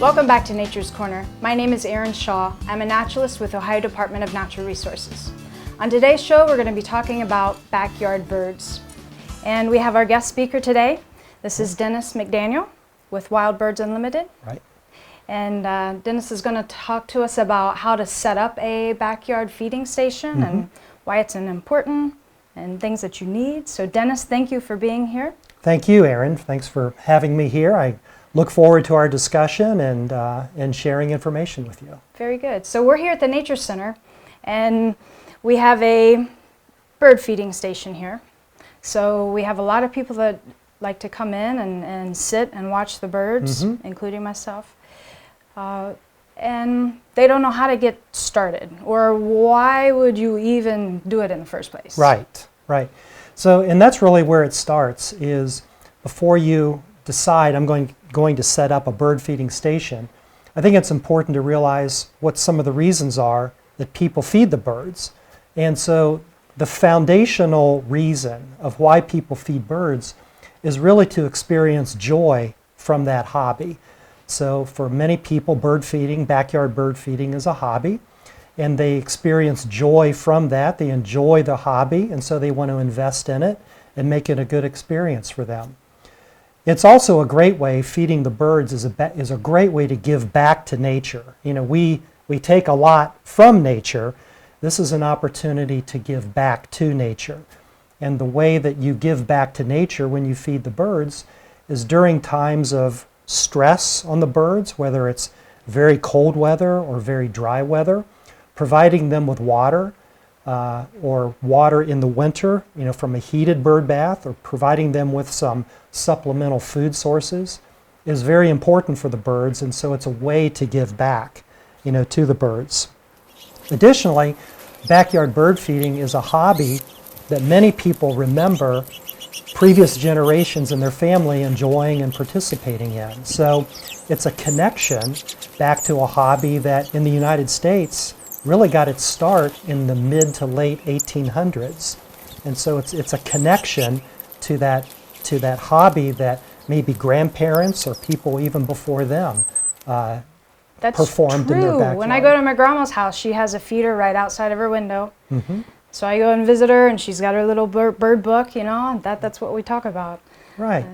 Welcome back to Nature's Corner. My name is Erin Shaw. I'm a naturalist with Ohio Department of Natural Resources. On today's show, we're going to be talking about backyard birds. And we have our guest speaker today. This is Dennis McDaniel with Wild Birds Unlimited. Right. And Dennis is going to talk to us about how to set up a backyard feeding station and why it's important and things that you need. So Dennis, thank you for being here. Thank you, Erin. Thanks for having me here. I look forward to our discussion and sharing information with you. Very good. So we're here at the Nature Center, and we have a bird feeding station here. So we have a lot of people that like to come in and sit and watch the birds, including myself. And they don't know how to get started, or why would you even do it in the first place? Right, right. So, and that's really where it starts, is before you decide I'm going to set up a bird feeding station, I think it's important to realize what some of the reasons are that people feed the birds. And so the foundational reason of why people feed birds is really to experience joy from that hobby. So for many people, bird feeding, backyard bird feeding is a hobby, and they experience joy from that. They enjoy the hobby, and so they want to invest in it and make it a good experience for them. It's also a great way, feeding the birds is a great way to give back to nature. You know, we take a lot from nature. This is an opportunity to give back to nature. And the way that you give back to nature when you feed the birds is during times of stress on the birds, whether it's very cold weather or very dry weather, providing them with water or water in the winter, you know, from a heated bird bath, or providing them with some supplemental food sources is very important for the birds, and so it's a way to give back, you know, to the birds. Additionally, backyard bird feeding is a hobby that many people remember previous generations in their family enjoying and participating in. So it's a connection back to a hobby that in the United States really got its start in the mid to late 1800s. And so it's a connection to that hobby that maybe grandparents or people even before them performed in their backyard. When I go to my grandma's house, she has a feeder right outside of her window. So I go and visit her, and she's got her little bird book, you know, and that's what we talk about. Right.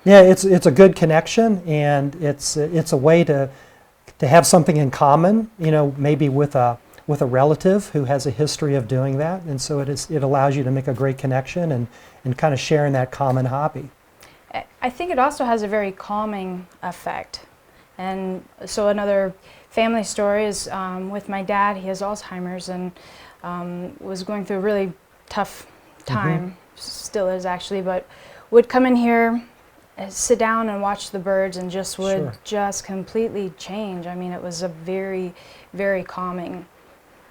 Yeah, it's a good connection, and it's a way to have something in common, you know, maybe with a relative who has a history of doing that, and so it allows you to make a great connection and kind of sharing that common hobby. I think it also has a very calming effect. And so another family story is with my dad. He has Alzheimer's and was going through a really tough time, still is actually, but would come in here, sit down and watch the birds, and just would just completely change. I mean, it was a very, very calming,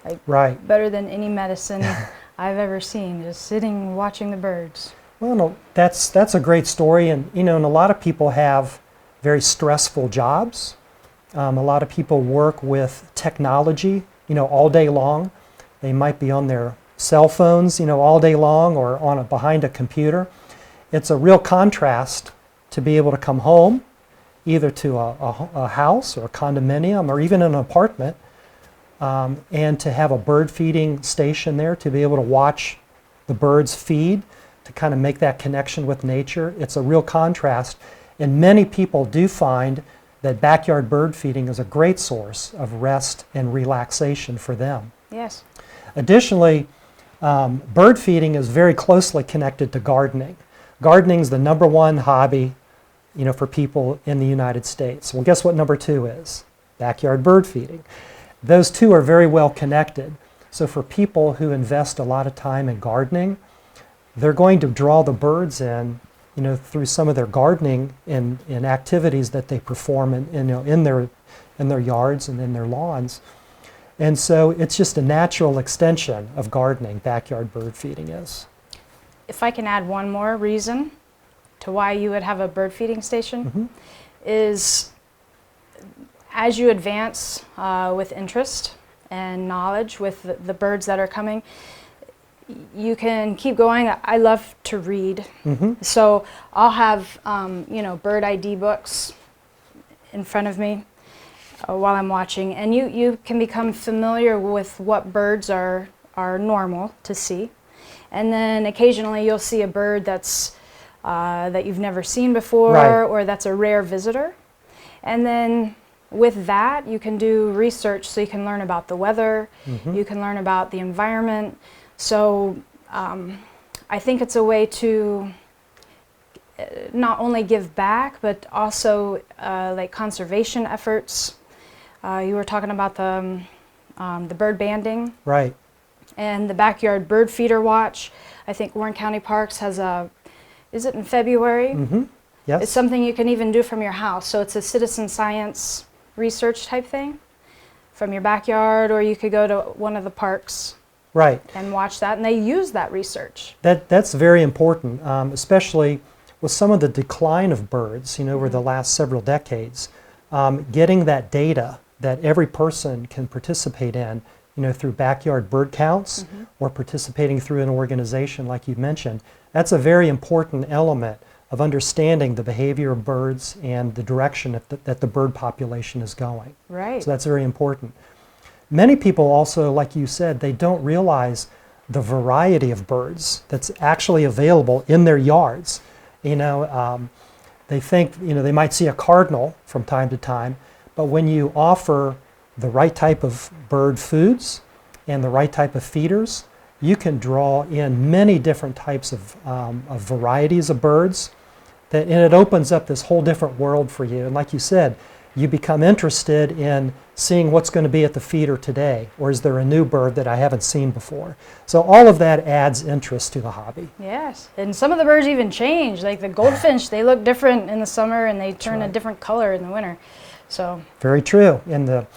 like better than any medicine I've ever seen, just sitting watching the birds. Well, no, that's a great story, and you know, and a lot of people have very stressful jobs. A lot of people work with technology, you know, all day long. They might be on their cell phones, you know, all day long, or behind a computer. It's a real contrast to be able to come home, either to a house or a condominium or even an apartment, and to have a bird feeding station there, to be able to watch the birds feed, to kind of make that connection with nature. It's a real contrast, and many people do find that backyard bird feeding is a great source of rest and relaxation for them. Yes. Additionally, bird feeding is very closely connected to gardening. Gardening is the #1 hobby, you know, for people in the United States. Well, guess what number 2 is? Backyard bird feeding. Those two are very well connected. So for people who invest a lot of time in gardening, they're going to draw the birds in, you know, through some of their gardening and activities that they perform in their yards and in their lawns. And so it's just a natural extension of gardening, backyard bird feeding is. If I can add one more reason to why you would have a bird feeding station, is as you advance with interest and knowledge with the birds that are coming, you can keep going. I love to read, so I'll have bird ID books in front of me while I'm watching, and you can become familiar with what birds are normal to see. And then occasionally you'll see a bird that's that you've never seen before, Right. or that's a rare visitor. And then with that, you can do research, so you can learn about the weather, you can learn about the environment. So I think it's a way to not only give back, but also like conservation efforts. You were talking about the bird banding. Right. And the Backyard Bird Feeder Watch. I think Warren County Parks has is it in February? Yes. It's something you can even do from your house. So it's a citizen science research type thing from your backyard, or you could go to one of the parks Right. and watch that, and they use that research. That's very important, especially with some of the decline of birds, over the last several decades. Getting that data that every person can participate in, through backyard bird counts or participating through an organization like you mentioned, that's a very important element of understanding the behavior of birds and the direction that the bird population is going. Right. So that's very important. Many people also, like you said, they don't realize the variety of birds that's actually available in their yards. They think, they might see a cardinal from time to time, but when you offer the right type of bird foods and the right type of feeders, you can draw in many different types of varieties of birds, and it opens up this whole different world for you. And like you said, you become interested in seeing what's going to be at the feeder today, or is there a new bird that I haven't seen before? So all of that adds interest to the hobby. Yes, and some of the birds even change. Like the goldfinch, they look different in the summer, and they turn a different color in the winter. So very true. In the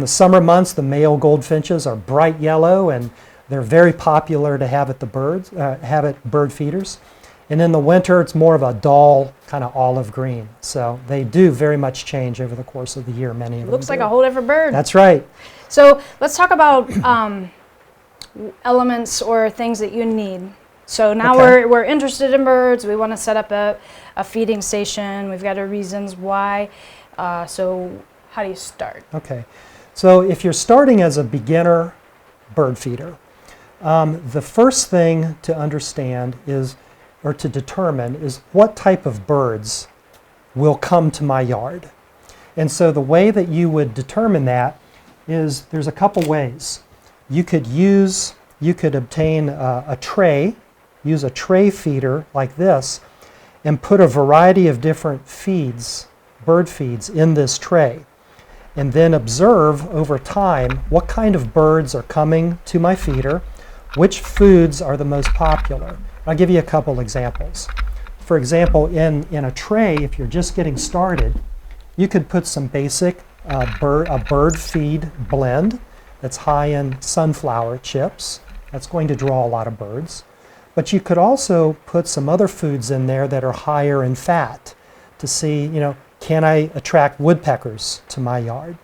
summer months, the male goldfinches are bright yellow, and they're very popular to have at the bird feeders. And in the winter, it's more of a dull kind of olive green. So they do very much change over the course of the year. Many of them looks like do. a whole different bird. That's right. So let's talk about elements or things that you need. So now Okay. we're interested in birds. We want to set up a feeding station. We've got our reasons why. So how do you start? Okay. So if you're starting as a beginner bird feeder, the first thing to understand or to determine is what type of birds will come to my yard. And so the way that you would determine that is there's a couple ways. You could obtain a tray, use a tray feeder like this, and put a variety of different feeds, bird feeds, in this tray. And then observe over time what kind of birds are coming to my feeder, which foods are the most popular. I'll give you a couple examples. For example, in a tray, if you're just getting started, you could put some basic bird feed blend that's high in sunflower chips. That's going to draw a lot of birds. But you could also put some other foods in there that are higher in fat to see, can I attract woodpeckers to my yard?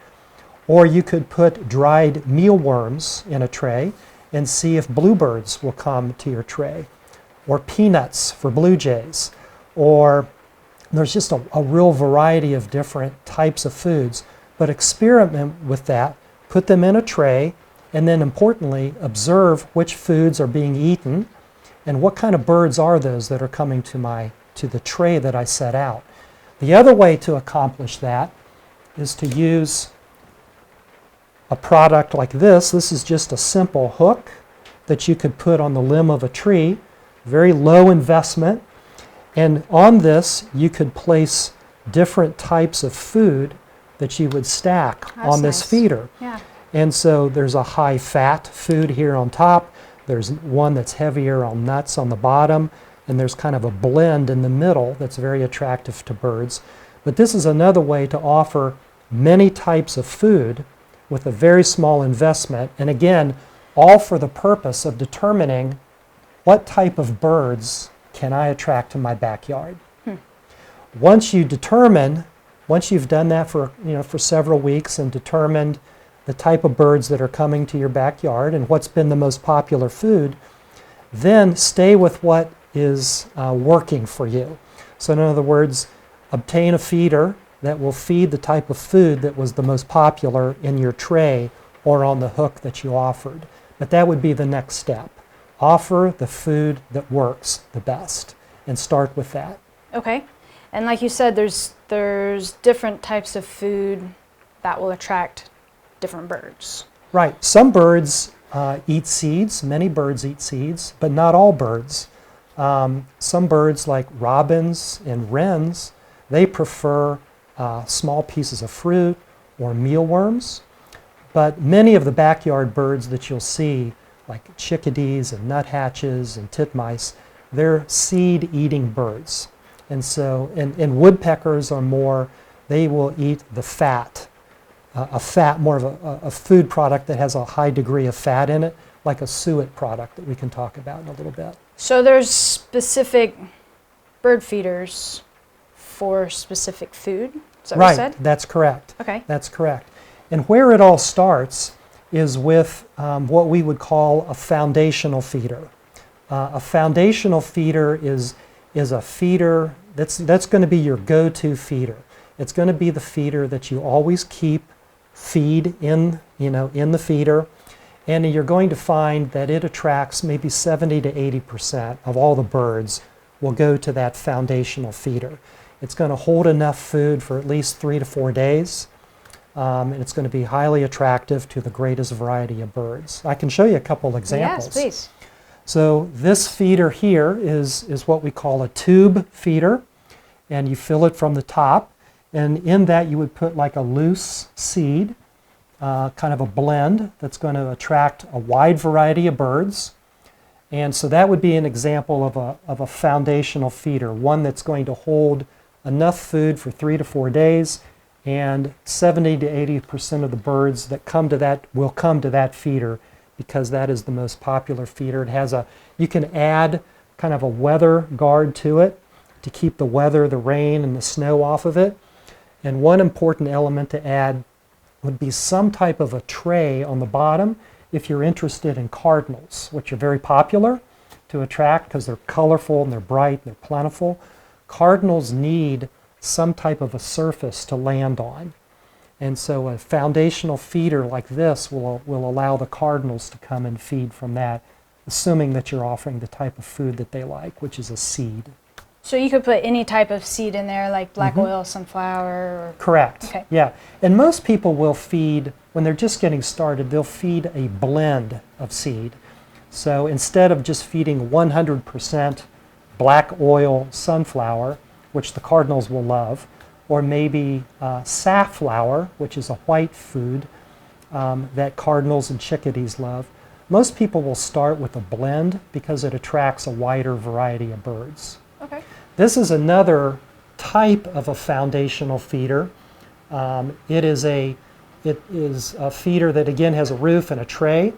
Or you could put dried mealworms in a tray and see if bluebirds will come to your tray, or peanuts for blue jays, or there's just a real variety of different types of foods. But experiment with that, put them in a tray, and then importantly, observe which foods are being eaten and what kind of birds are those that are coming to the tray that I set out. The other way to accomplish that is to use a product like this. This is just a simple hook that you could put on the limb of a tree, very low investment. And on this, you could place different types of food that you would stack That's on this nice. feeder. Yeah. And so there's a high fat food here on top. There's one that's heavier on nuts on the bottom. And there's kind of a blend in the middle that's very attractive to birds. But this is another way to offer many types of food with a very small investment. And again, all for the purpose of determining what type of birds can I attract to my backyard. Once you've done that for several weeks and determined the type of birds that are coming to your backyard and what's been the most popular food, then stay with what is working for you. So in other words, obtain a feeder that will feed the type of food that was the most popular in your tray or on the hook that you offered. But that would be the next step. Offer the food that works the best and start with that. Okay. And like you said, there's different types of food that will attract different birds. Right. Some birds eat seeds. Many birds eat seeds, but not all birds. Some birds like robins and wrens, they prefer small pieces of fruit or mealworms. But many of the backyard birds that you'll see, like chickadees and nuthatches and titmice, they're seed-eating birds. And so, and woodpeckers are more, they will eat the fat, more of a food product that has a high degree of fat in it, like a suet product that we can talk about in a little bit. So there's specific bird feeders for specific food? Is that what you said? That's correct. Okay. That's correct. And where it all starts is with what we would call a foundational feeder. A foundational feeder is a feeder that's going to be your go-to feeder. It's going to be the feeder that you always feed in the feeder, and you're going to find that it attracts maybe 70 to 80% of all the birds will go to that foundational feeder. It's going to hold enough food for at least 3 to 4 days, and it's going to be highly attractive to the greatest variety of birds. I can show you a couple examples. Yes, please. So this feeder here is what we call a tube feeder, and you fill it from the top, and in that you would put like a loose seed, kind of a blend that's going to attract a wide variety of birds. And so that would be an example of a foundational feeder, one that's going to hold enough food for 3 to 4 days, and 70 to 80% of the birds that come to that will come to that feeder, because that is the most popular feeder. It has you can add kind of a weather guard to it to keep the weather, the rain, and the snow off of it. And one important element to add would be some type of a tray on the bottom if you're interested in cardinals, which are very popular to attract because they're colorful and they're bright and they're plentiful. Cardinals need some type of a surface to land on. And so a foundational feeder like this will allow the cardinals to come and feed from that, assuming that you're offering the type of food that they like, which is a seed. So you could put any type of seed in there, like black oil, sunflower, or... Correct. Okay. Yeah. And most people will feed, when they're just getting started, they'll feed a blend of seed. So instead of just feeding 100% black oil sunflower, which the cardinals will love, or maybe safflower, which is a white food that cardinals and chickadees love. Most people will start with a blend because it attracts a wider variety of birds. Okay. This is another type of a foundational feeder. It is a feeder that again has a roof and a tray,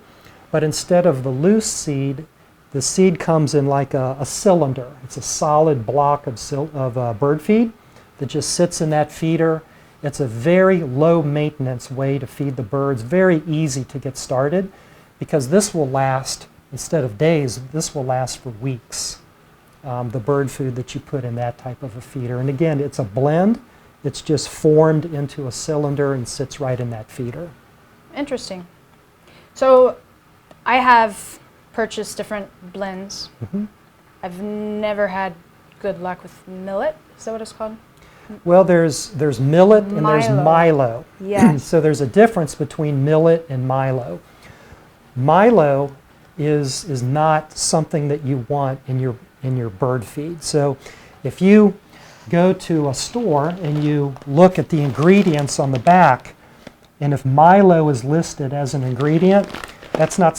but instead of the loose seed, the seed comes in like a cylinder. It's a solid block of bird feed that just sits in that feeder. It's a very low maintenance way to feed the birds, very easy to get started, because this will last, instead of days, this will last for weeks, the bird food that you put in that type of a feeder. And again, it's a blend. It's just formed into a cylinder and sits right in that feeder. Interesting. So I have purchased different blends. I've never had good luck with millet. Is that what it's called? Well, there's millet and there's Milo. Yes. So there's a difference between millet and Milo. Milo is not something that you want in your bird feed. So if you go to a store and you look at the ingredients on the back, and if Milo is listed as an ingredient, that's not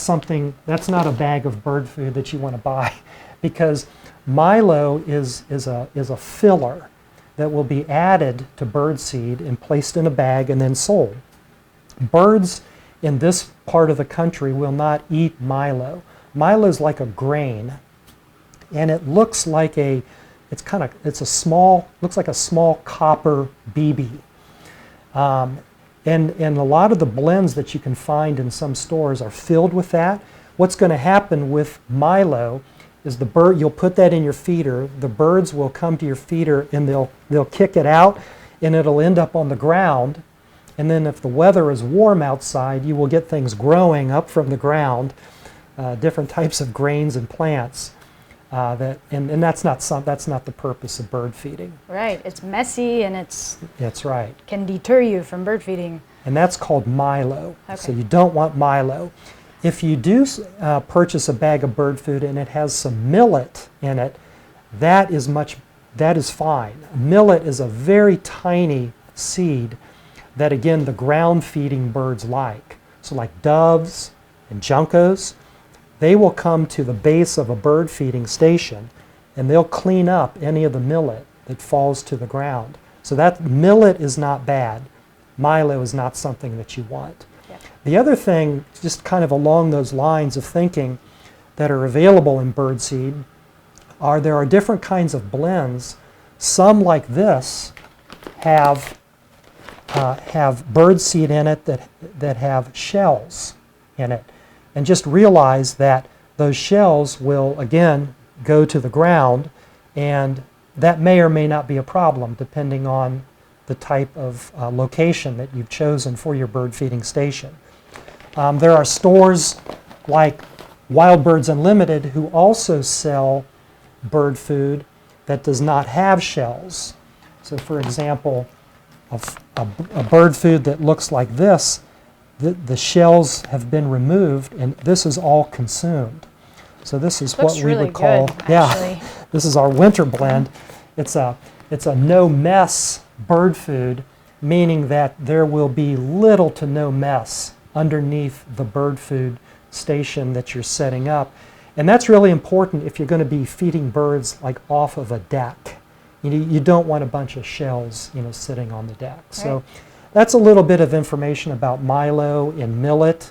a bag of bird food that you want to buy, because Milo is a filler that will be added to bird seed and placed in a bag and then sold. Birds in this part of the country will not eat Milo. Milo is like a grain, and it looks like looks like a small copper BB. And a lot of the blends that you can find in some stores are filled with that. What's going to happen with Milo is you'll put that in your feeder, the birds will come to your feeder and they'll kick it out, and it'll end up on the ground. And then if the weather is warm outside, you will get things growing up from the ground, different types of grains and plants. And that's not the purpose of bird feeding. Right. It's messy and That's right. can deter you from bird feeding. And that's called milo. Okay. So you don't want milo. If you do purchase a bag of bird food and it has some millet in it, that is fine. Millet is a very tiny seed that, again, the ground feeding birds like. So like doves and juncos, they will come to the base of a bird feeding station and they'll clean up any of the millet that falls to the ground. So that millet is not bad. Milo is not something that you want. Yep. The other thing, just kind of along those lines of thinking, that are available in birdseed there are different kinds of blends. Some like this have birdseed in it that have shells in it. And just realize that those shells will, again, go to the ground, and that may or may not be a problem depending on the type of location that you've chosen for your bird feeding station. There are stores like Wild Birds Unlimited who also sell bird food that does not have shells. So for example, a bird food that looks like this, the shells have been removed and this is all consumed. So this is what we really would call, good, actually. this is our winter blend. It's a no mess bird food, meaning that there will be little to no mess underneath the bird food station that you're setting up. And that's really important if you're going to be feeding birds like off of a deck. You don't want a bunch of shells, sitting on the deck. Right. So that's a little bit of information about milo and millet,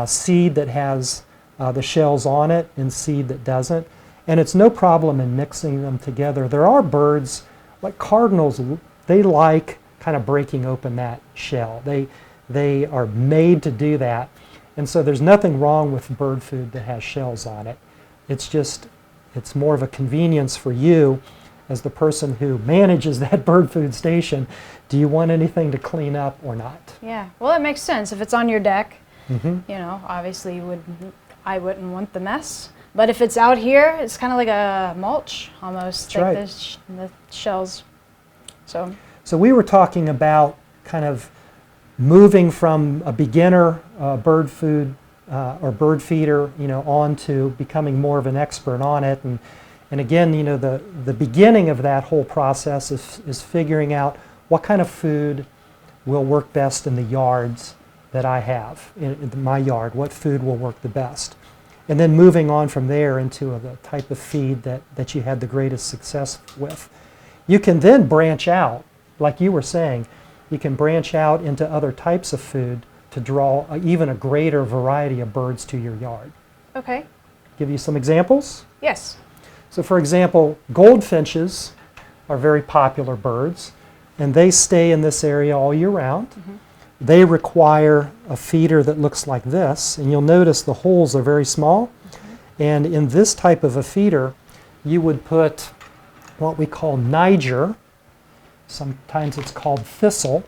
seed that has the shells on it and seed that doesn't. And it's no problem in mixing them together. There are birds, like cardinals, they like kind of breaking open that shell. They are made to do that. And so there's nothing wrong with bird food that has shells on it. It's more of a convenience for you as the person who manages that bird food station. Do you want anything to clean up or not? Yeah. Well, it makes sense. If it's on your deck, Mm-hmm. obviously I wouldn't want the mess. But if it's out here, it's kind of like a mulch almost. That's right. The shells. So we were talking about kind of moving from a beginner bird food or bird feeder, on to becoming more of an expert on it. And again, the beginning of that whole process is figuring out what kind of food will work best in the yards that I have, in my yard, what food will work the best. And then moving on from there into the type of feed that you had the greatest success with. You can then branch out, like you were saying, you can branch out into other types of food to draw even a greater variety of birds to your yard. Okay. Give you some examples? Yes. So for example, goldfinches are very popular birds, and they stay in this area all year round. Mm-hmm. They require a feeder that looks like this, and you'll notice the holes are very small. Mm-hmm. And in this type of a feeder, you would put what we call Niger, sometimes it's called thistle,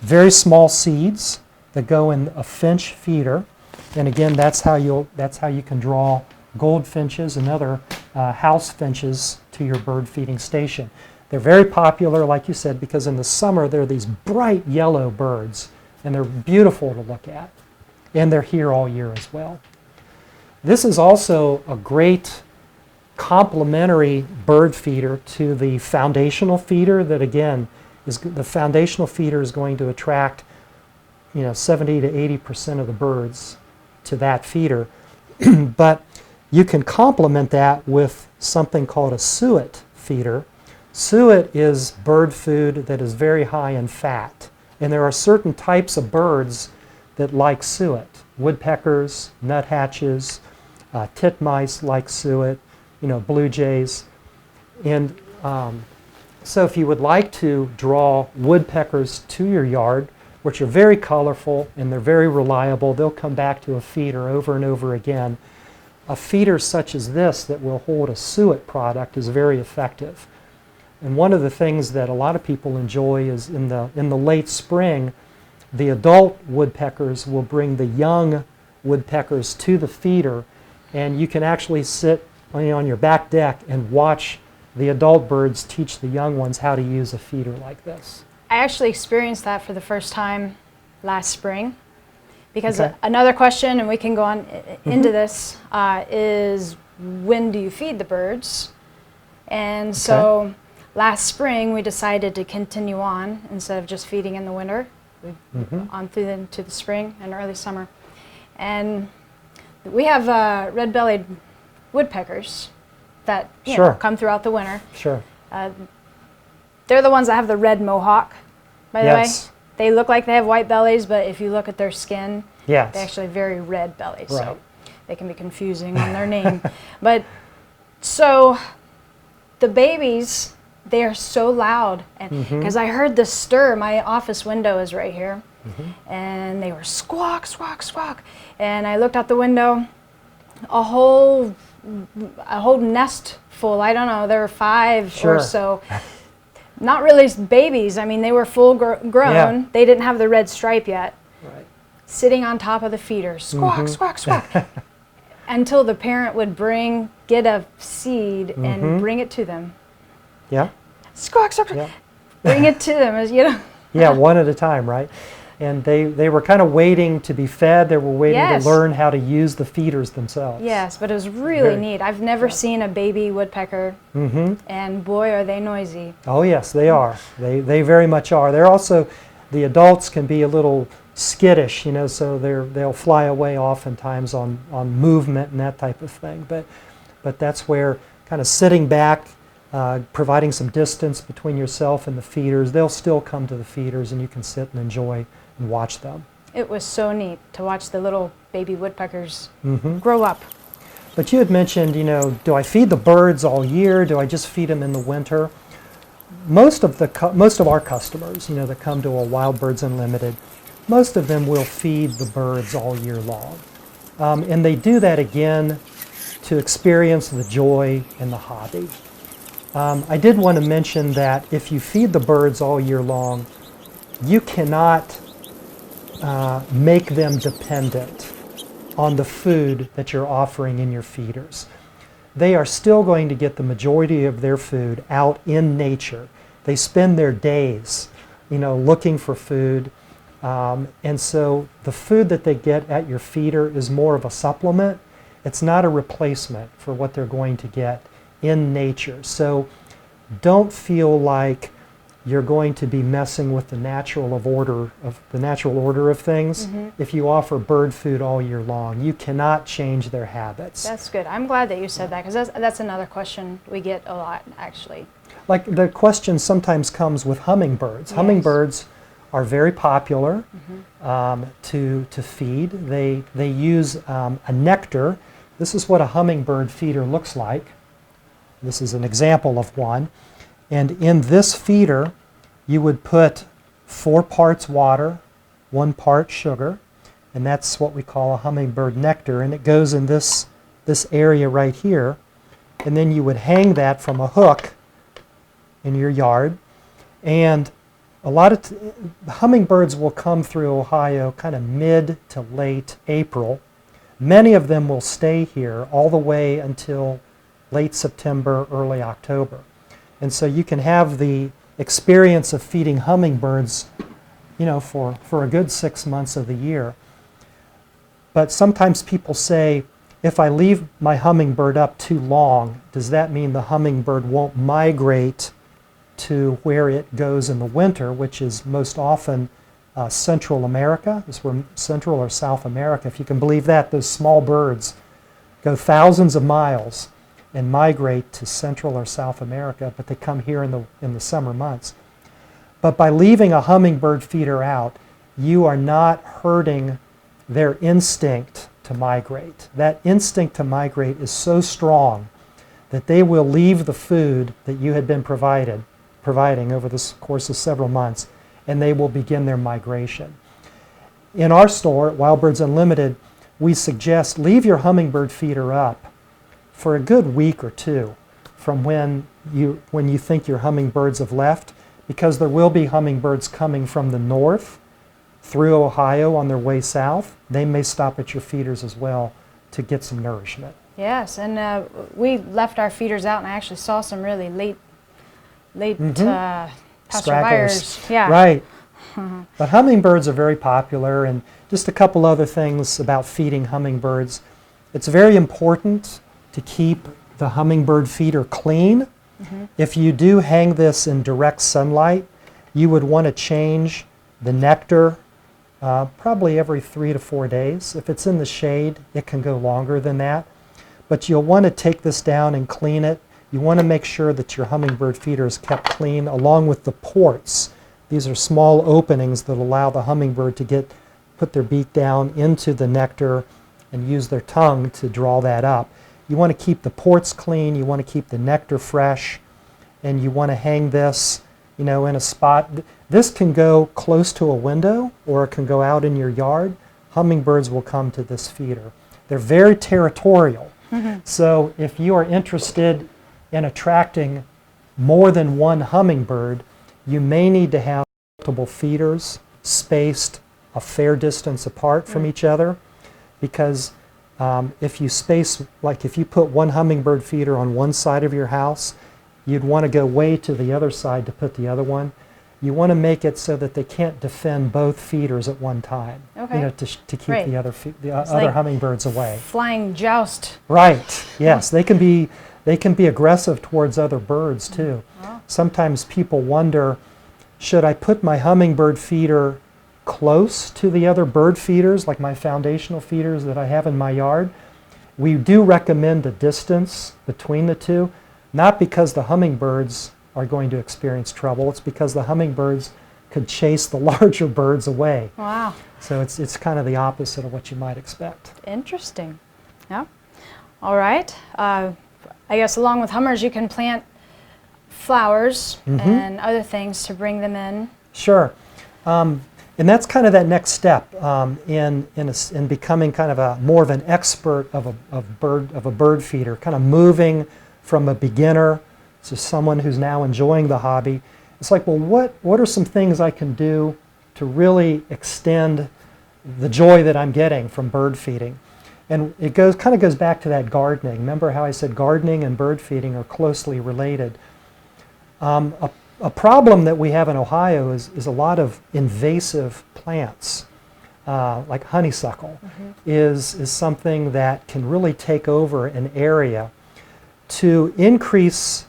very small seeds that go in a finch feeder. And again, that's how you can draw goldfinches and other house finches to your bird feeding station. They're very popular, like you said, because in the summer they're these bright yellow birds, and they're beautiful to look at. And they're here all year as well. This is also a great complementary bird feeder to the foundational feeder that, again, the foundational feeder is going to attract 70 to 80% of the birds to that feeder. But you can complement that with something called a suet feeder. Suet is bird food that is very high in fat. And there are certain types of birds that like suet. Woodpeckers, nuthatches, titmice like suet, blue jays. And so if you would like to draw woodpeckers to your yard, which are very colorful and they're very reliable, they'll come back to a feeder over and over again. A feeder such as this that will hold a suet product is very effective. And one of the things that a lot of people enjoy is in the late spring, the adult woodpeckers will bring the young woodpeckers to the feeder, and you can actually sit on your back deck and watch the adult birds teach the young ones how to use a feeder like this. I actually experienced that for the first time last spring, because Okay. another question, and we can go on into this, is when do you feed the birds? And so last spring we decided to continue on instead of just feeding in the winter, on through to the spring and early summer. And we have red-bellied woodpeckers that you know, come throughout the winter. Sure. They're the ones that have the red mohawk, by the way. Yes. They look like they have white bellies, but if you look at their skin, Yes. they're actually very red bellies. Right. So they can be confusing on their name. But so the babies, they are so loud. And because I heard the stir, my office window is right here. And they were squawk, squawk, squawk. And I looked out the window, a whole nest full, I don't know, there were 5 Sure. or so. Not really babies, I mean, they were full grown. Yeah. They didn't have the red stripe yet. Right. Sitting on top of the feeder, squawk, squawk, squawk. Until the parent would get a seed and bring it to them. Yeah. Squawk, squawk, Yeah. bring it to them, as you know. Yeah, one at a time, right? And they were kind of waiting to be fed. They were waiting Yes. to learn how to use the feeders themselves. Yes, but it was really Very- neat. I've never seen a baby woodpecker, and boy, are they noisy. Oh yes, they are. They very much are. They're also, the adults can be a little skittish, you know, so they'll fly away oftentimes on movement and that type of thing. But that's where kind of sitting back, providing some distance between yourself and the feeders, they'll still come to the feeders and you can sit and enjoy and watch them. It was so neat to watch the little baby woodpeckers grow up. But you had mentioned, you know, do I feed the birds all year? Do I just feed them in the winter? Most of our customers, you know, that come to a Wild Birds Unlimited, most of them will feed the birds all year long. And they do that again to experience the joy in the hobby. I did want to mention that if you feed the birds all year long, you cannot make them dependent on the food that you're offering in your feeders. They are still going to get the majority of their food out in nature. They spend their days, you know, looking for food. And so the food that they get at your feeder is more of a supplement. It's not a replacement for what they're going to get in nature. So don't feel like you're going to be messing with the natural order of things if you offer bird food all year long. You cannot change their habits. That's good. I'm glad that you said that, because that's another question we get a lot, actually. Like the question sometimes comes with hummingbirds. Yes. Hummingbirds are very popular to feed. They use a nectar. This is what a hummingbird feeder looks like. This is an example of one. And in this feeder, you would put 4 parts water, 1 part sugar, and that's what we call a hummingbird nectar, and it goes in this area right here. And then you would hang that from a hook in your yard. And a lot of hummingbirds will come through Ohio kind of mid to late April. Many of them will stay here all the way until late September, early October. And so you can have the experience of feeding hummingbirds, you know, for a good 6 months of the year. But sometimes people say, if I leave my hummingbird up too long, does that mean the hummingbird won't migrate to where it goes in the winter, which is most often Central America? This is where Central or South America, if you can believe that, those small birds go thousands of miles and migrate to Central or South America, but they come here in the summer months. But by leaving a hummingbird feeder out, you are not hurting their instinct to migrate. That instinct to migrate is so strong that they will leave the food that you had been providing over the course of several months, and they will begin their migration. In our store at Wild Birds Unlimited, we suggest leave your hummingbird feeder up for a good week or two from when you think your hummingbirds have left, because there will be hummingbirds coming from the north through Ohio on their way south. They may stop at your feeders as well to get some nourishment. Yes, and we left our feeders out, and I actually saw some really late passerbyers. Yeah. Right. But hummingbirds are very popular, and just a couple other things about feeding hummingbirds. It's very important to keep the hummingbird feeder clean. If you do hang this in direct sunlight, you would want to change the nectar probably every 3 to 4 days. If it's in the shade, it can go longer than that. But you'll want to take this down and clean it. You want to make sure that your hummingbird feeder is kept clean, along with the ports. These are small openings that allow the hummingbird to put their beak down into the nectar and use their tongue to draw that up. You want to keep the ports clean, you want to keep the nectar fresh, and you want to hang this, in a spot. This can go close to a window, or it can go out in your yard. Hummingbirds will come to this feeder. They're very territorial. So if you are interested in attracting more than one hummingbird, you may need to have multiple feeders spaced a fair distance apart from each other, because if you put one hummingbird feeder on one side of your house, you'd want to go way to the other side to put the other one. You want to make it so that they can't defend both feeders at one time, to keep Right. the other like hummingbirds away. Flying joust. Right. Yes, they can be aggressive towards other birds too. Wow. Sometimes people wonder, should I put my hummingbird feeder close to the other bird feeders, like my foundational feeders that I have in my yard? We do recommend a distance between the two, not because the hummingbirds are going to experience trouble. It's because the hummingbirds could chase the larger birds away. Wow. So it's kind of the opposite of what you might expect. Interesting. Yeah. All right. I guess along with hummers, you can plant flowers and other things to bring them in. Sure. And that's kind of that next step in becoming kind of more of an expert of a bird feeder, kind of moving from a beginner to someone who's now enjoying the hobby. It's like, well, what are some things I can do to really extend the joy that I'm getting from bird feeding? And it kind of goes back to that gardening. Remember how I said gardening and bird feeding are closely related? A problem that we have in Ohio is a lot of invasive plants, like honeysuckle, is something that can really take over an area. To increase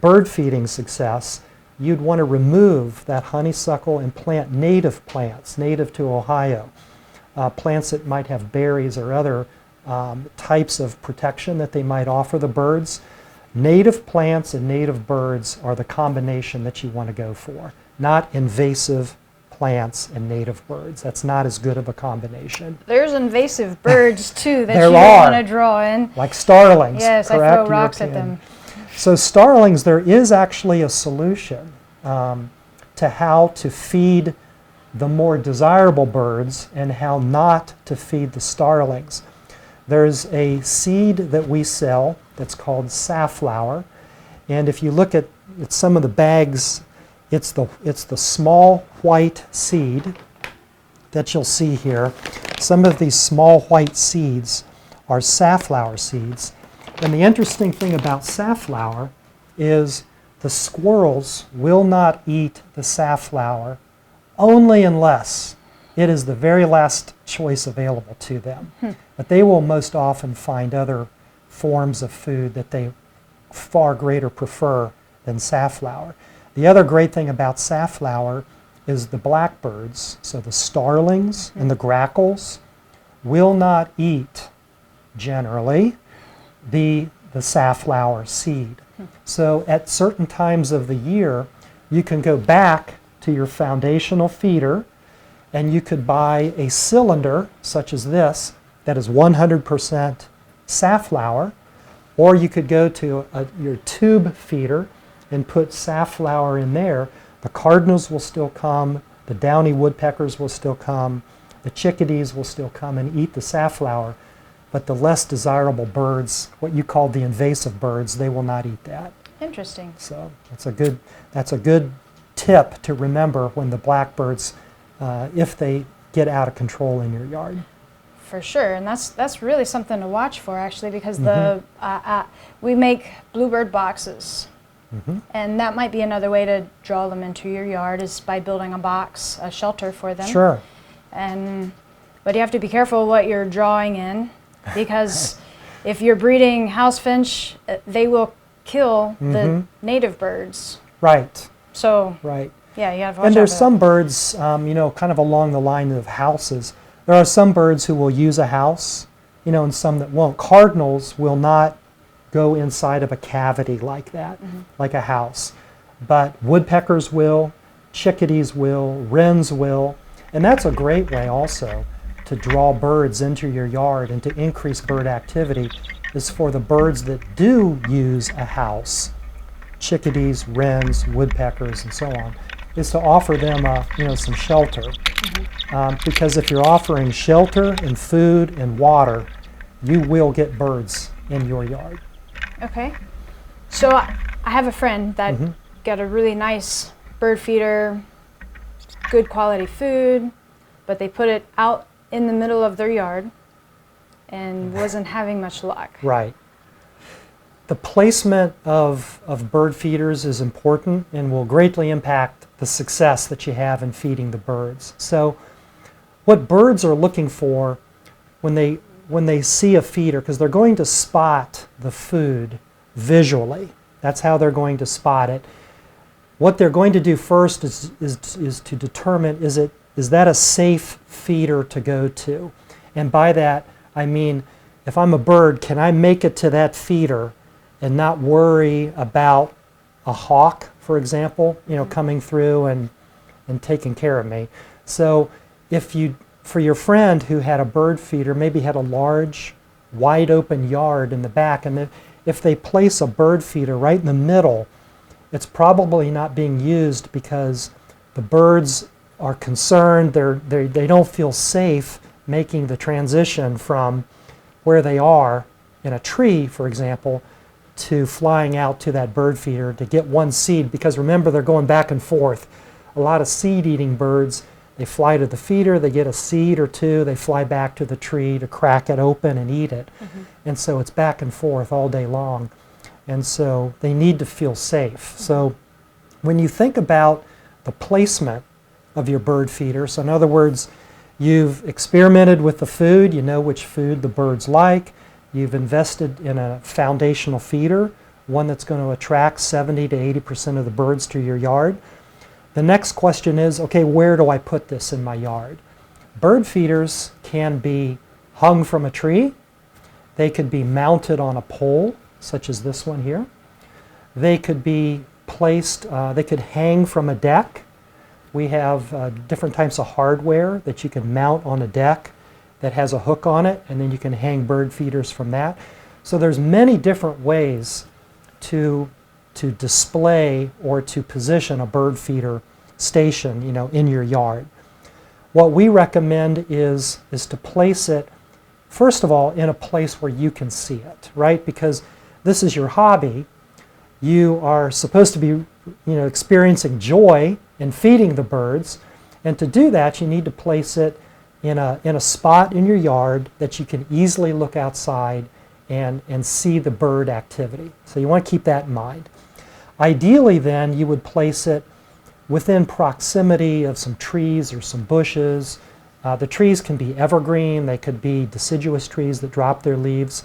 bird feeding success, you'd want to remove that honeysuckle and plant native plants, native to Ohio, plants that might have berries or other types of protection that they might offer the birds. Native plants and native birds are the combination that you want to go for, not invasive plants and native birds. That's not as good of a combination. There's invasive birds too that There you don't are. want to draw in. Like starlings. Yes, correct? I throw rocks at them. So starlings, there is actually a solution to how to feed the more desirable birds and how not to feed the starlings. There's a seed that we sell that's called safflower, and if you look at some of the bags, it's the small white seed that you'll see here. Some of these small white seeds are safflower seeds. And the interesting thing about safflower is the squirrels will not eat the safflower only unless it is the very last choice available to them. But they will most often find other forms of food that they far greater prefer than safflower. The other great thing about safflower is the blackbirds, so the starlings and the grackles, will not eat, generally, the safflower seed. So at certain times of the year, you can go back to your foundational feeder and you could buy a cylinder such as this that is 100% safflower, or you could go to your tube feeder and put safflower in there. The cardinals will still come, the downy woodpeckers will still come, the chickadees will still come and eat the safflower. but the less desirable birds, what you call the invasive birds, they will not eat that. Interesting. So that's a good tip to remember when the blackbirds, if they get out of control in your yard. For sure, and that's really something to watch for, actually, because we make bluebird boxes, and that might be another way to draw them into your yard, is by building a box, a shelter for them. Sure. But you have to be careful what you're drawing in, because if you're breeding house finch, they will kill the native birds. Right. So right. Yeah, you have to watch And there's out for some birds, kind of along the line of houses. There are some birds who will use a house, and some that won't. Cardinals will not go inside of a cavity like that, like a house. But woodpeckers will, chickadees will, wrens will, and that's a great way also to draw birds into your yard and to increase bird activity, is for the birds that do use a house, chickadees, wrens, woodpeckers, and so on, is to offer them some shelter. Because if you're offering shelter and food and water, you will get birds in your yard. Okay. So I have a friend that got a really nice bird feeder, good quality food, but they put it out in the middle of their yard and wasn't having much luck. Right. The placement of bird feeders is important and will greatly impact the success that you have in feeding the birds. So what birds are looking for when they see a feeder, because they're going to spot the food visually. That's how they're going to spot it. What they're going to do first is to determine, is that a safe feeder to go to? And by that, I mean, if I'm a bird, can I make it to that feeder and not worry about a hawk, for example, coming through and taking care of me? So for your friend who had a bird feeder, maybe had a large, wide open yard in the back, and if they place a bird feeder right in the middle, it's probably not being used because the birds are concerned, they don't feel safe making the transition from where they are in a tree, for example, to flying out to that bird feeder to get one seed, because remember, they're going back and forth. A lot of seed-eating birds, they fly to the feeder, they get a seed or two, they fly back to the tree to crack it open and eat it. And so it's back and forth all day long. And so they need to feel safe. So when you think about the placement of your bird feeder, so in other words, you've experimented with the food, you know which food the birds like, you've invested in a foundational feeder, one that's going to attract 70 to 80% of the birds to your yard. The next question is, okay, where do I put this in my yard? Bird feeders can be hung from a tree. They could be mounted on a pole, such as this one here. They could be placed, they could hang from a deck. We have different types of hardware that you can mount on a deck that has a hook on it, and then you can hang bird feeders from that. So there's many different ways to display or to position a bird feeder station, in your yard. What we recommend is to place it, first of all, in a place where you can see it, right? Because this is your hobby. You are supposed to be, experiencing joy in feeding the birds, and to do that, you need to place it in a spot in your yard that you can easily look outside and see the bird activity. So you want to keep that in mind. Ideally, then, you would place it within proximity of some trees or some bushes. The trees can be evergreen, they could be deciduous trees that drop their leaves.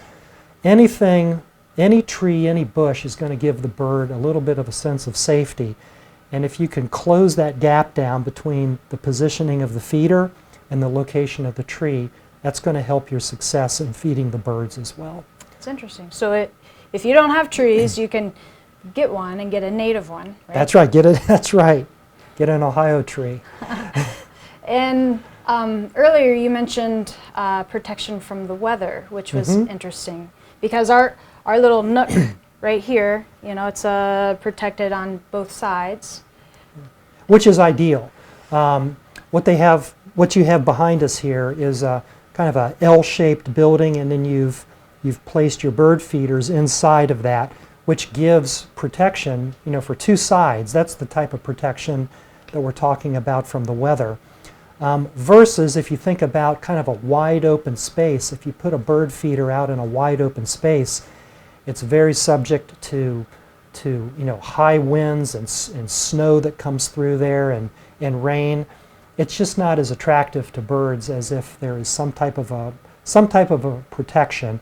Anything, any tree, any bush is going to give the bird a little bit of a sense of safety. And if you can close that gap down between the positioning of the feeder and the location of the tree, that's going to help your success in feeding the birds as well. It's interesting. So if you don't have trees, you can get one and get a native one, right? That's right. That's right. Get an Ohio tree. And earlier you mentioned protection from the weather, which was interesting, because our little nook right here, it's protected on both sides. Which is ideal. What you have behind us here is kind of a L-shaped building, and then you've placed your bird feeders inside of that, which gives protection, for two sides. That's the type of protection that we're talking about from the weather. Versus if you think about kind of a wide open space, if you put a bird feeder out in a wide open space, it's very subject to high winds and snow that comes through there and rain. It's just not as attractive to birds as if there is some type of a protection.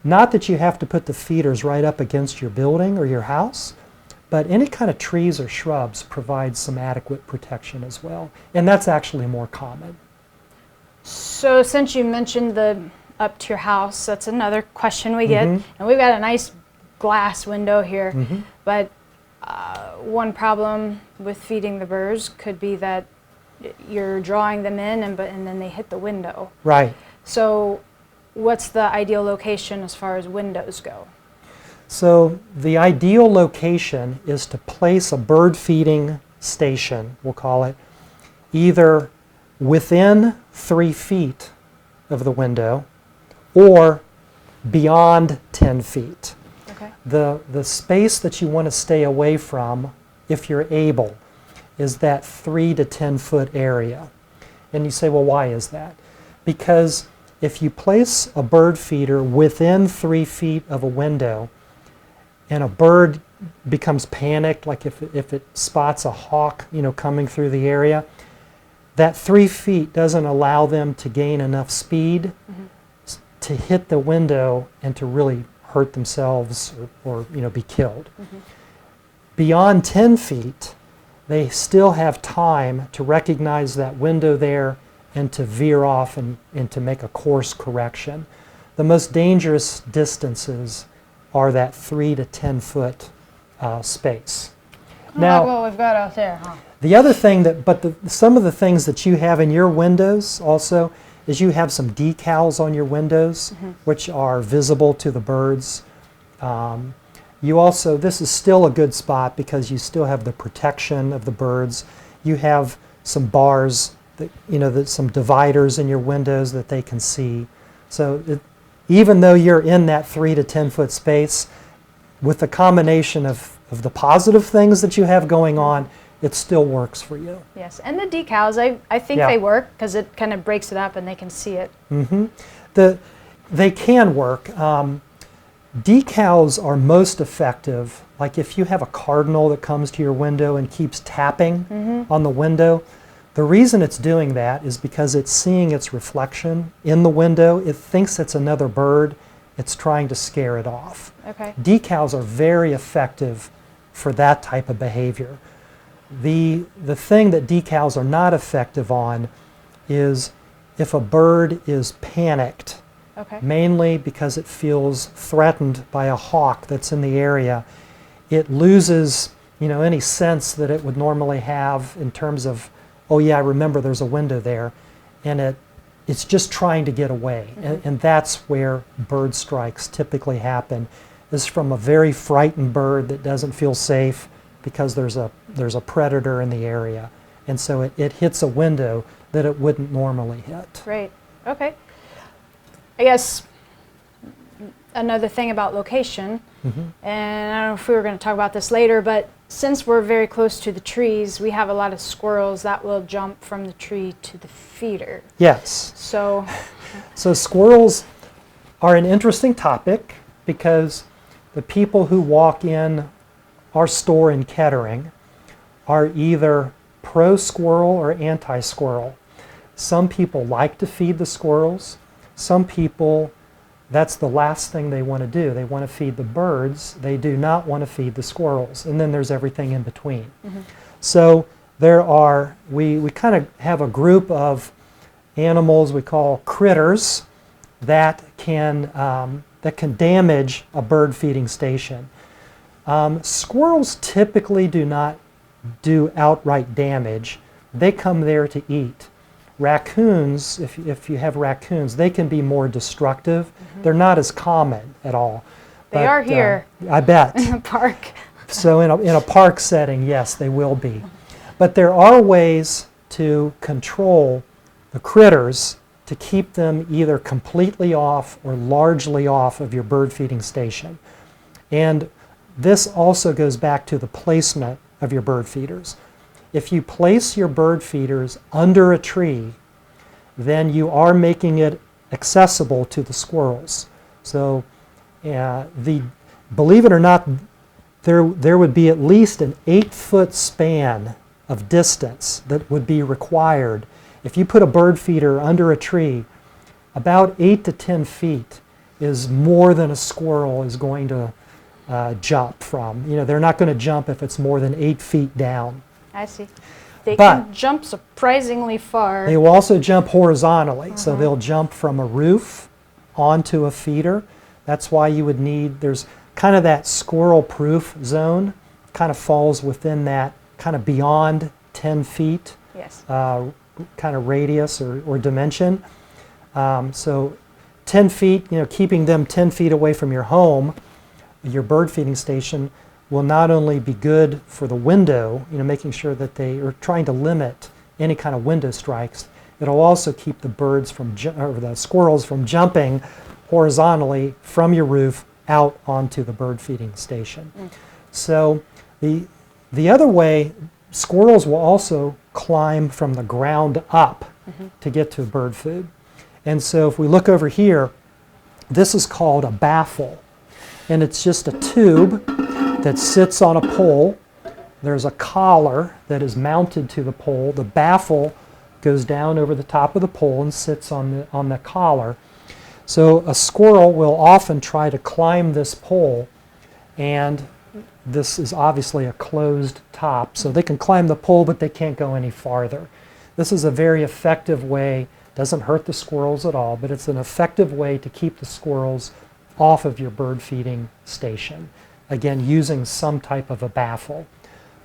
Not that you have to put the feeders right up against your building or your house, but any kind of trees or shrubs provide some adequate protection as well. And that's actually more common. So since you mentioned the up to your house, that's another question we get. And we've got a nice glass window here, but one problem with feeding the birds could be that you're drawing them in and then they hit the window. Right. So what's the ideal location as far as windows go? So the ideal location is to place a bird feeding station, we'll call it, either within 3 feet of the window or beyond 10 feet. Okay. The space that you want to stay away from, if you're able, is that 3 to 10 foot area. And you say, well, why is that? Because if you place a bird feeder within 3 feet of a window and a bird becomes panicked, like if it spots a hawk, coming through the area, that 3 feet doesn't allow them to gain enough speed to hit the window and to really hurt themselves or be killed. Beyond 10 feet, they still have time to recognize that window there and to veer off and to make a course correction. The most dangerous distances are that 3 to 10 foot space. Now, like what we've got out there, huh? The other thing some of the things that you have in your windows also is you have some decals on your windows, which are visible to the birds. You also, this is still a good spot because you still have the protection of the birds. You have some bars, some dividers in your windows that they can see. So even though you're in that 3 to 10 foot space, with the combination of the positive things that you have going on, it still works for you. Yes, and the decals, I think they work because it kind of breaks it up and they can see it. They can work. Decals are most effective, like if you have a cardinal that comes to your window and keeps tapping on the window. The reason it's doing that is because it's seeing its reflection in the window. It thinks it's another bird. It's trying to scare it off. Okay. Decals are very effective for that type of behavior. The thing that decals are not effective on is if a bird is panicked, mainly because it feels threatened by a hawk that's in the area. It loses, any sense that it would normally have in terms of, oh yeah, I remember there's a window there, and it's just trying to get away. And that's where bird strikes typically happen, is from a very frightened bird that doesn't feel safe because there's a predator in the area. And so it hits a window that it wouldn't normally hit. Right. Okay. I guess another thing about location, and I don't know if we were going to talk about this later, but since we're very close to the trees, we have a lot of squirrels that will jump from the tree to the feeder. Yes. So squirrels are an interesting topic because the people who walk in our store in Kettering are either pro-squirrel or anti-squirrel. Some people like to feed the squirrels. Some people, that's the last thing they want to do. They want to feed the birds. They do not want to feed the squirrels. And then there's everything in between. So we kind of have a group of animals we call critters that can damage a bird feeding station. Squirrels typically do not do outright damage. They come there to eat. Raccoons, if you have raccoons, they can be more destructive. They're not as common at all. They are here. I bet. In the park. So in a park setting, yes, they will be. But there are ways to control the critters to keep them either completely off or largely off of your bird feeding station. And this also goes back to the placement of your bird feeders. If you place your bird feeders under a tree, then you are making it accessible to the squirrels. So believe it or not, there would be at least an 8-foot span of distance that would be required. If you put a bird feeder under a tree, about 8 to 10 feet is more than a squirrel is going to jump from. You know, they're not going to jump if it's more than 8 feet down. I see. They But can jump surprisingly far. they will also jump horizontally, so they'll jump from a roof onto a feeder. That's why you would need, there's kind of that squirrel-proof zone, kind of falls within that kind of beyond 10 feet Yes. kind of radius or dimension. So 10 feet, you know, keeping them 10 feet away from your home, your bird feeding station, will not only be good for the window, you know, making sure that they are trying to limit any kind of window strikes. It'll also keep the birds from, or the squirrels from jumping horizontally from your roof out onto the bird feeding station. So the other way, squirrels will also climb from the ground up to get to bird food. And so if we look over here, this is called a baffle. And it's just a tube that sits on a pole. There's a collar that is mounted to the pole. The baffle goes down over the top of the pole and sits on the collar. So a squirrel will often try to climb this pole, and this is obviously a closed top, so they can climb the pole, but they can't go any farther. This is a very effective way, doesn't hurt the squirrels at all, but it's an effective way to keep the squirrels off of your bird feeding station. Again, using some type of a baffle.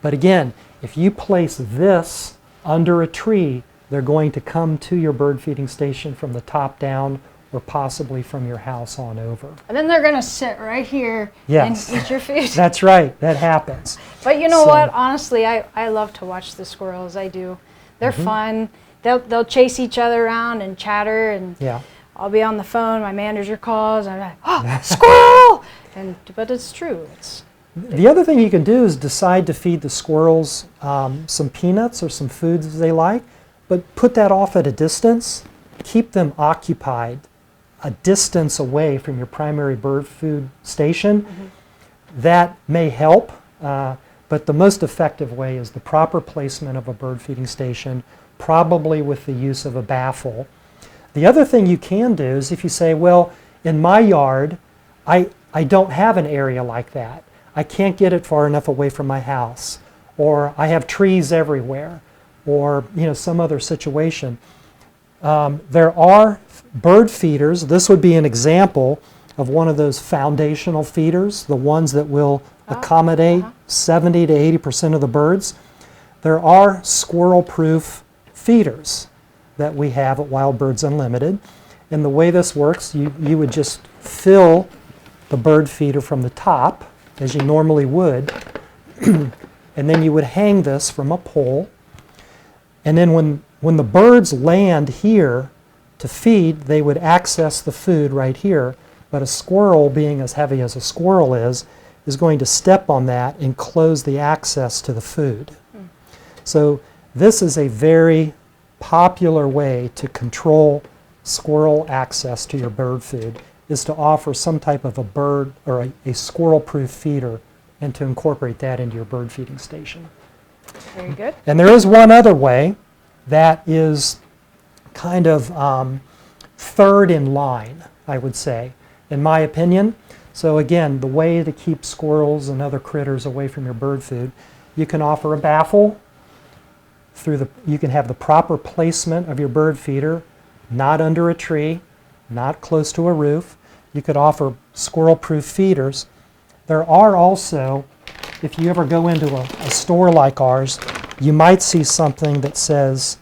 But again, if you place this under a tree, they're going to come to your bird feeding station from the top down, or possibly from your house on over. And then they're going to sit right here Yes. and eat your food. That's right, that happens. But you know So- what? Honestly, I love to watch the squirrels. I do. They're fun. They'll chase each other around and chatter, and Yeah. I'll be on the phone. My manager calls. I'm like, oh, squirrel! But it's true. The other thing you can do is decide to feed the squirrels some peanuts or some foods they like, but put that off at a distance. Keep them occupied a distance away from your primary bird food station. That may help, but the most effective way is the proper placement of a bird feeding station, probably with the use of a baffle. The other thing you can do is if you say, well, in my yard, I don't have an area like that. I can't get it far enough away from my house, or I have trees everywhere, or you know, some other situation. There are bird feeders. This would be an example of one of those foundational feeders, the ones that will accommodate 70 to 80% of the birds. There are squirrel-proof feeders that we have at Wild Birds Unlimited. And the way this works, you would just fill the bird feeder from the top, as you normally would, and then you would hang this from a pole. And then when the birds land here to feed, they would access the food right here. But a squirrel, being as heavy as a squirrel is going to step on that and close the access to the food. So this is a very popular way to control squirrel access to your bird food, is to offer some type of a bird or a squirrel-proof feeder and to incorporate that into your bird feeding station. Very good. And there is one other way that is kind of third in line, I would say, in my opinion. So again, the way to keep squirrels and other critters away from your bird food, you can offer a baffle. You can have the proper placement of your bird feeder, not under a tree, not close to a roof. You could offer squirrel-proof feeders. There are also, if you ever go into a store like ours, you might see something that says,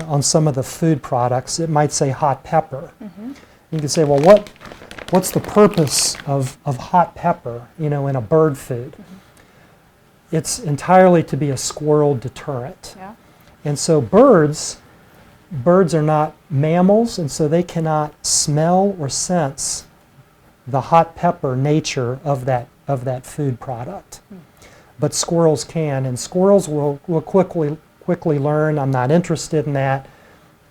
on some of the food products, it might say hot pepper. You can say, well, what's the purpose of hot pepper, you know, in a bird food? It's entirely to be a squirrel deterrent. Yeah. And so birds birds are not mammals, and so they cannot smell or sense the hot pepper nature of that food product. But squirrels can, and squirrels will quickly learn, I'm not interested in that.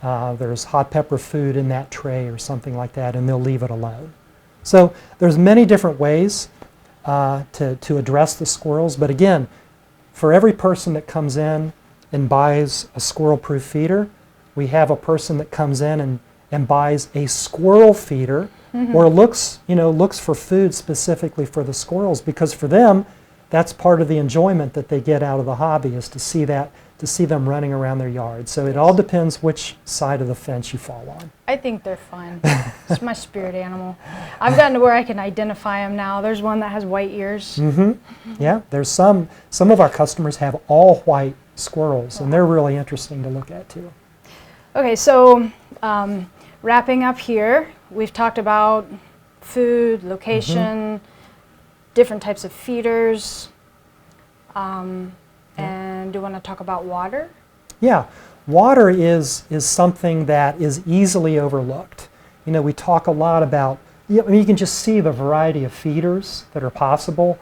There's hot pepper food in that tray or something like that, and they'll leave it alone. So there's many different ways to address the squirrels, but again, for every person that comes in and buys a squirrel-proof feeder, we have a person that comes in and buys a squirrel feeder, or looks for food specifically for the squirrels, because for them, that's part of the enjoyment that they get out of the hobby, is to see them running around their yard. So it all depends which side of the fence you fall on. I think they're fun. It's my spirit animal. I've gotten to where I can identify them now. There's one that has white ears. Yeah, there's some of our customers have all white squirrels, and they're really interesting to look at too. Okay, so wrapping up here, we've talked about food, location, different types of feeders, and do you want to talk about water? Yeah, water is something that is easily overlooked. You know, we talk a lot about, you can just see the variety of feeders that are possible.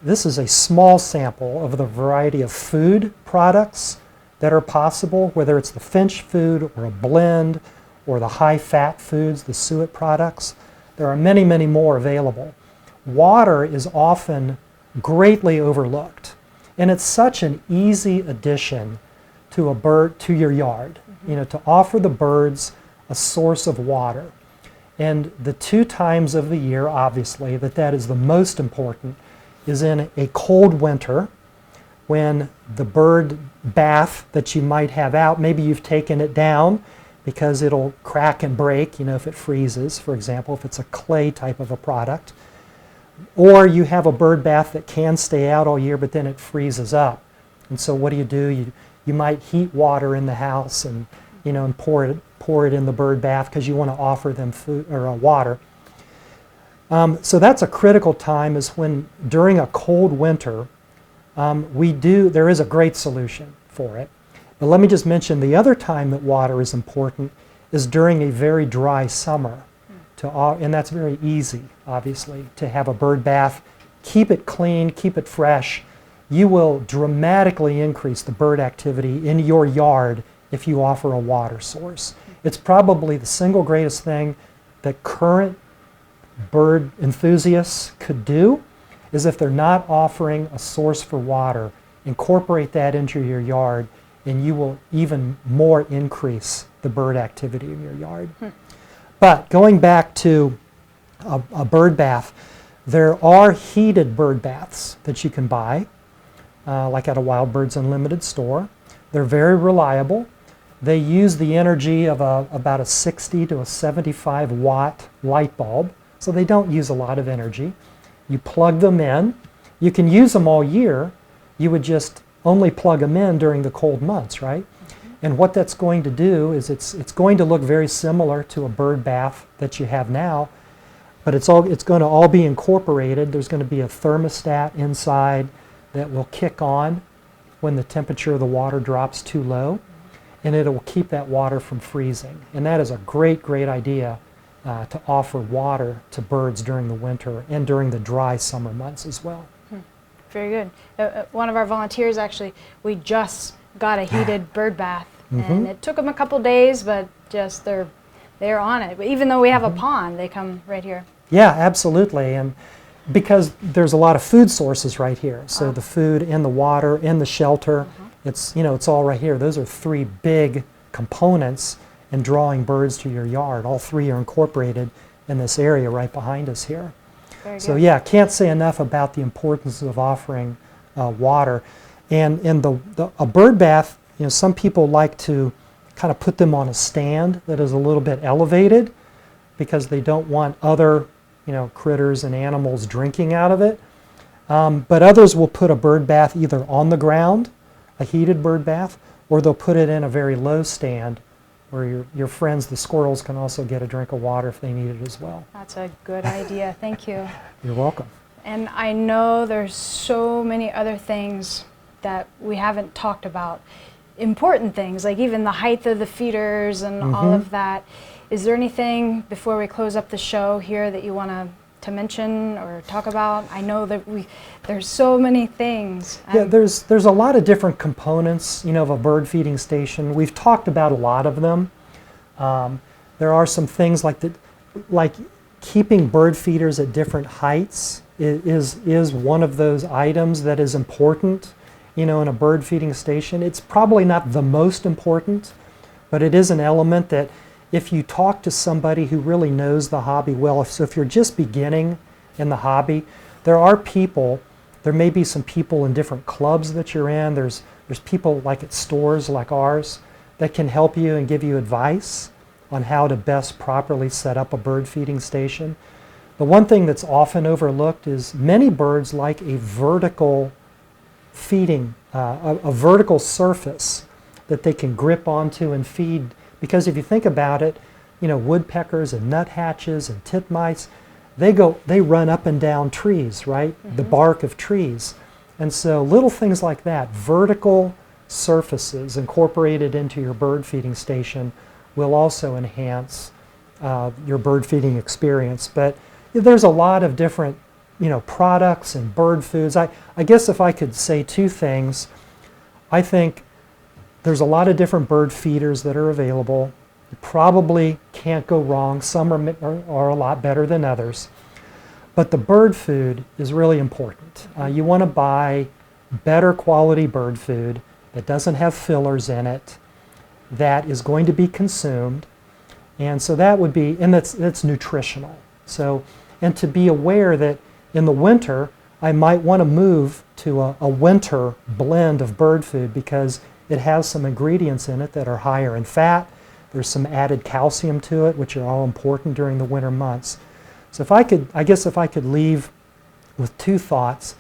This is a small sample of the variety of food products that are possible, whether it's the Finch food or a blend or the high-fat foods, the suet products. There are many, many more available. Water is often greatly overlooked, and it's such an easy addition to your yard, to offer the birds a source of water. And the 2 times of the year, obviously, that is the most important is in a cold winter, when the bird bath that you might have out, maybe you've taken it down because it'll crack and break, if it freezes, for example, if it's a clay type of a product. Or you have a bird bath that can stay out all year, but then it freezes up. And so what do? You might heat water in the house and, and pour it in the bird bath because you want to offer them food or water. So that's a critical time, is when during a cold winter, there is a great solution for it. But let me just mention the other time that water is important is during a very dry summer. And that's very easy, obviously, to have a bird bath. Keep it clean, keep it fresh. You will dramatically increase the bird activity in your yard if you offer a water source. It's probably the single greatest thing that current bird enthusiasts could do, is if they're not offering a source for water, incorporate that into your yard, and you will even more increase the bird activity in your yard. But going back to a bird bath, there are heated bird baths that you can buy, like at a Wild Birds Unlimited store. They're very reliable. They use the energy of about a 60 to a 75 watt light bulb, so they don't use a lot of energy. You plug them in. You can use them all year. You would just only plug them in during the cold months, right? And what that's going to do is it's going to look very similar to a bird bath that you have now, but it's going to all be incorporated. There's going to be a thermostat inside that will kick on when the temperature of the water drops too low, and it will keep that water from freezing. And that is a great, great idea to offer water to birds during the winter and during the dry summer months as well. Very good. One of our volunteers, actually, we just got a heated bird bath, and it took them a couple days, but just they're on it. But even though we have a pond, they come right here. Yeah, absolutely. And because there's a lot of food sources right here, so the food and the water and the shelter, it's all right here. Those are 3 big components in drawing birds to your yard. All 3 are incorporated in this area right behind us here. Very So good. yeah, can't say enough about the importance of offering water. And in a bird bath, some people like to kind of put them on a stand that is a little bit elevated because they don't want other critters and animals drinking out of it. But others will put a bird bath either on the ground, a heated bird bath, or they'll put it in a very low stand where your friends, the squirrels, can also get a drink of water if they need it as well. That's a good idea. Thank you. You're welcome. And I know there's so many other things that we haven't talked about. important things, like even the height of the feeders and all of that. Is there anything before we close up the show here that you want to mention or talk about? I know that there's so many things. Yeah, there's a lot of different components, of a bird feeding station. We've talked about a lot of them. There are some things like keeping bird feeders at different heights is one of those items that is important, in a bird feeding station. It's probably not the most important, but it is an element that if you talk to somebody who really knows the hobby well, so if you're just beginning in the hobby, there may be some people in different clubs that you're in. There's people like at stores like ours that can help you and give you advice on how to best properly set up a bird feeding station. The one thing that's often overlooked is many birds like a vertical feeding, a vertical surface that they can grip onto and feed. Because if you think about it, woodpeckers and nuthatches and titmice, they run up and down trees, right? The bark of trees. And so little things like that, vertical surfaces incorporated into your bird feeding station will also enhance your bird feeding experience. But there's a lot of different products and bird foods. I guess if I could say two things, I think there's a lot of different bird feeders that are available. You probably can't go wrong. Some are a lot better than others. But the bird food is really important. You want to buy better quality bird food that doesn't have fillers in it, that is going to be consumed. And so that would be, and that's nutritional. So, and to be aware that in the winter, I might want to move to a winter blend of bird food because it has some ingredients in it that are higher in fat. There's some added calcium to it, which are all important during the winter months. So I guess if I could leave with two thoughts.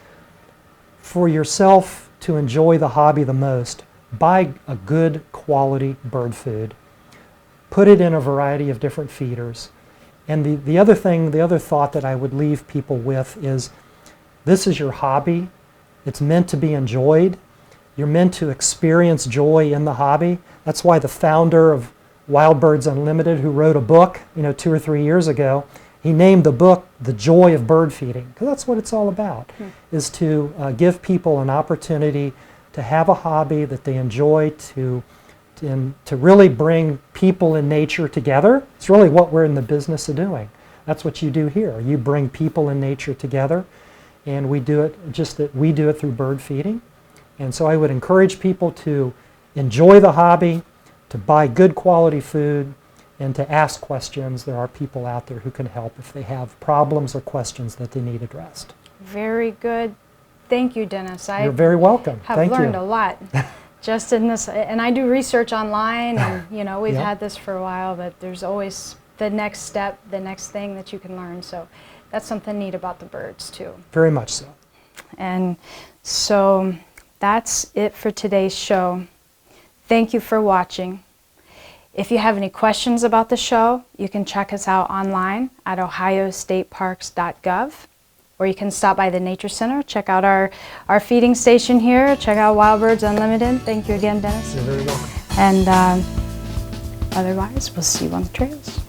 For yourself to enjoy the hobby the most, buy a good quality bird food. Put it in a variety of different feeders. And the other thought that I would leave people with is, this is your hobby. It's meant to be enjoyed. You're meant to experience joy in the hobby. That's why the founder of Wild Birds Unlimited, who wrote a book, 2 or 3 years ago, he named the book The Joy of Bird Feeding, because that's what it's all about, is to give people an opportunity to have a hobby that they enjoy, to really bring people and nature together. It's really what we're in the business of doing. That's what you do here. You bring people and nature together, and we do it through bird feeding. And so I would encourage people to enjoy the hobby, to buy good quality food, and to ask questions. There are people out there who can help if they have problems or questions that they need addressed. Very good. Thank you, Dennis. You're very welcome. Have learned a lot just in this, and I do research online, and we've had this for a while, but there's always the next step, the next thing that you can learn. So that's something neat about the birds too. Very much so. And so that's it for today's show. Thank you for watching. If you have any questions about the show, you can check us out online at ohiostateparks.gov, or you can stop by the Nature Center, check out our feeding station here, check out Wild Birds Unlimited. Thank you again, Dennis. You're very welcome. And otherwise, we'll see you on the trails.